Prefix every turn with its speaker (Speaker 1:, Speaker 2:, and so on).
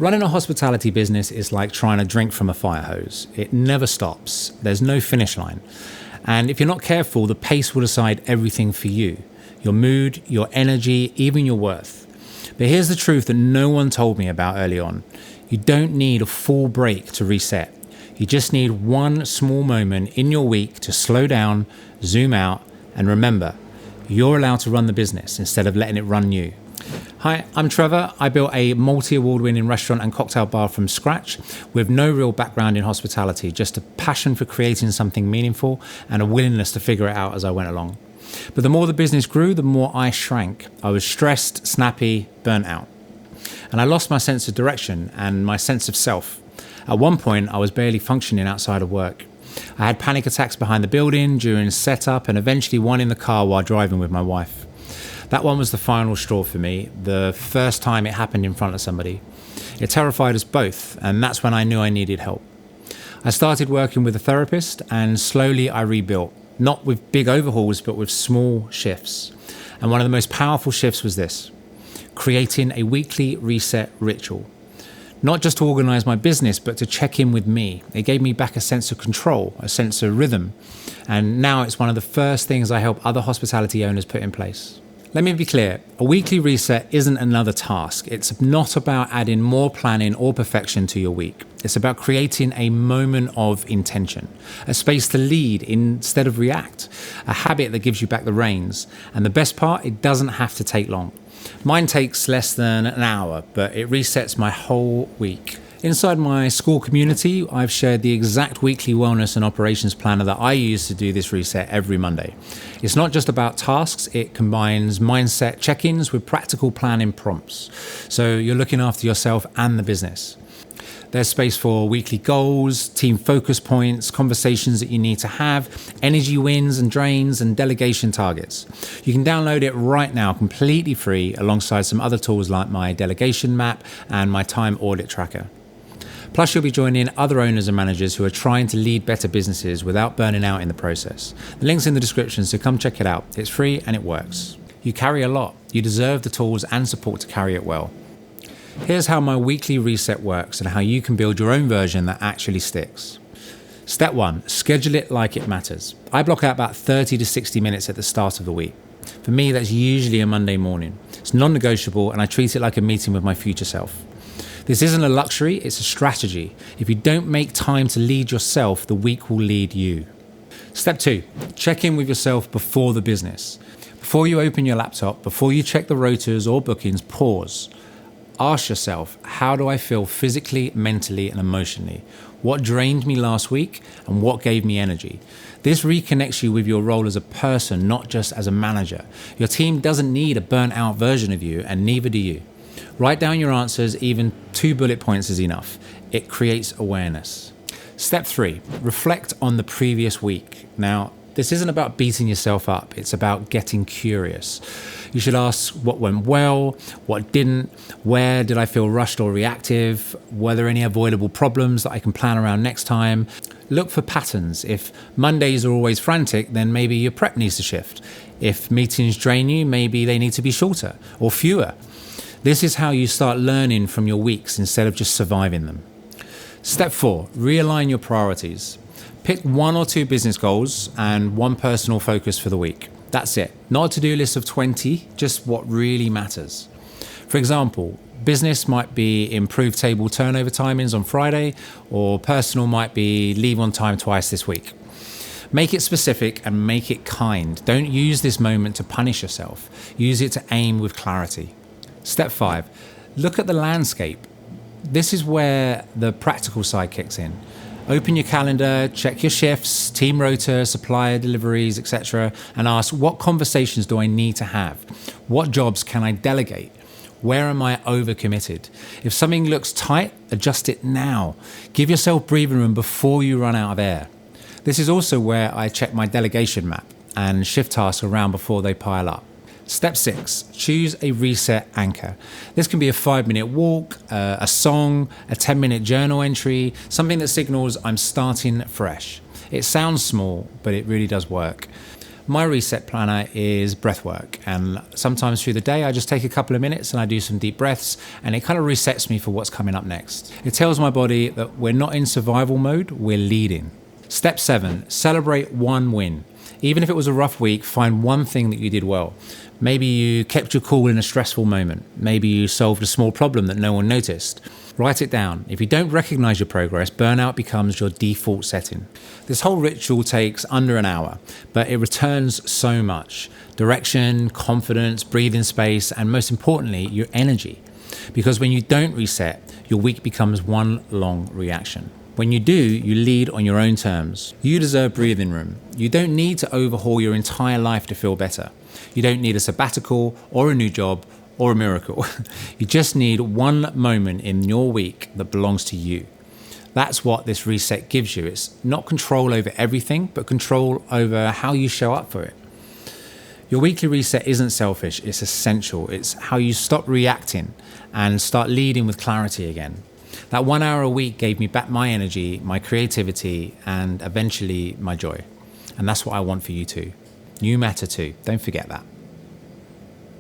Speaker 1: Running a hospitality business is like trying to drink from a fire hose. It never stops. There's no finish line. And if you're not careful, the pace will decide everything for you. Your mood, your energy, even your worth. But here's the truth that no one told me about early on. You don't need a full break to reset. You just need one small moment in your week to slow down, zoom out, and remember, you're allowed to run the business instead of letting it run you. Hi, I'm Trevor. I built a multi-award-winning restaurant and cocktail bar from scratch with no real background in hospitality, just a passion for creating something meaningful and a willingness to figure it out as I went along. But the more the business grew, the more I shrank. I was stressed, snappy, burnt out. And I lost my sense of direction and my sense of self. At one point, I was barely functioning outside of work. I had panic attacks behind the building, during setup, and eventually one in the car while driving with my wife. That one was the final straw for me, the first time it happened in front of somebody. It terrified us both, and that's when I knew I needed help. I started working with a therapist, and slowly I rebuilt, not with big overhauls, but with small shifts. And one of the most powerful shifts was this: creating a weekly reset ritual. Not just to organize my business, but to check in with me. It gave me back a sense of control, a sense of rhythm. And now it's one of the first things I help other hospitality owners put in place. Let me be clear, a weekly reset isn't another task. It's not about adding more planning or perfection to your week. It's about creating a moment of intention, a space to lead instead of react, a habit that gives you back the reins. And the best part, it doesn't have to take long. Mine takes less than an hour, but it resets my whole week. Inside my school community, I've shared the exact weekly wellness and operations planner that I use to do this reset every Monday. It's not just about tasks, it combines mindset check-ins with practical planning prompts. So you're looking after yourself and the business. There's space for weekly goals, team focus points, conversations that you need to have, energy wins and drains, and delegation targets. You can download it right now completely free alongside some other tools like my Delegation Map and my time audit tracker. Plus, you'll be joining other owners and managers who are trying to lead better businesses without burning out in the process. The link's in the description, so come check it out. It's free and it works. You carry a lot. You deserve the tools and support to carry it well. Here's how my weekly reset works and how you can build your own version that actually sticks. Step 1, schedule it like it matters. I block out about 30 to 60 minutes at the start of the week. For me, that's usually a Monday morning. It's non-negotiable and I treat it like a meeting with my future self. This isn't a luxury, it's a strategy. If you don't make time to lead yourself, the week will lead you. Step 2, check in with yourself before the business. Before you open your laptop, before you check the rotors or bookings, pause. Ask yourself, how do I feel physically, mentally, and emotionally? What drained me last week and what gave me energy? This reconnects you with your role as a person, not just as a manager. Your team doesn't need a burnt out version of you, and neither do you. Write down your answers, even 2 bullet points is enough. It creates awareness. Step 3, reflect on the previous week. Now, this isn't about beating yourself up, it's about getting curious. You should ask what went well, what didn't, where did I feel rushed or reactive, were there any avoidable problems that I can plan around next time. Look for patterns. If Mondays are always frantic, then maybe your prep needs to shift. If meetings drain you, maybe they need to be shorter or fewer. This is how you start learning from your weeks instead of just surviving them. Step 4, realign your priorities. Pick 1 or 2 business goals and 1 personal focus for the week. That's it. Not a to-do list of 20, just what really matters. For example, business might be improve table turnover timings on Friday, or personal might be leave on time twice this week. Make it specific and make it kind. Don't use this moment to punish yourself. Use it to aim with clarity. Step 5, look at the landscape. This is where the practical side kicks in. Open your calendar, check your shifts, team rota, supplier deliveries, etc. and ask, what conversations do I need to have? What jobs can I delegate? Where am I overcommitted? If something looks tight, adjust it now. Give yourself breathing room before you run out of air. This is also where I check my delegation map and shift tasks around before they pile up. Step 6, choose a reset anchor. This can be a 5-minute walk, a song, a 10-minute journal entry, something that signals I'm starting fresh. It sounds small, but it really does work. My reset planner is breath work. And sometimes through the day, I just take a couple of minutes and I do some deep breaths, and it kind of resets me for what's coming up next. It tells my body that we're not in survival mode, we're leading. Step 7, celebrate one win. Even if it was a rough week, find one thing that you did well. Maybe you kept your cool in a stressful moment. Maybe you solved a small problem that no one noticed. Write it down. If you don't recognize your progress, burnout becomes your default setting. This whole ritual takes under an hour, but it returns so much. Direction, confidence, breathing space, and most importantly, your energy. Because when you don't reset, your week becomes one long reaction. When you do, you lead on your own terms. You deserve breathing room. You don't need to overhaul your entire life to feel better. You don't need a sabbatical or a new job or a miracle. You just need one moment in your week that belongs to you. That's what this reset gives you. It's not control over everything, but control over how you show up for it. Your weekly reset isn't selfish, it's essential. It's how you stop reacting and start leading with clarity again. That 1 hour a week gave me back my energy, my creativity, and eventually my joy. And that's what I want for you too. You matter too. Don't forget that.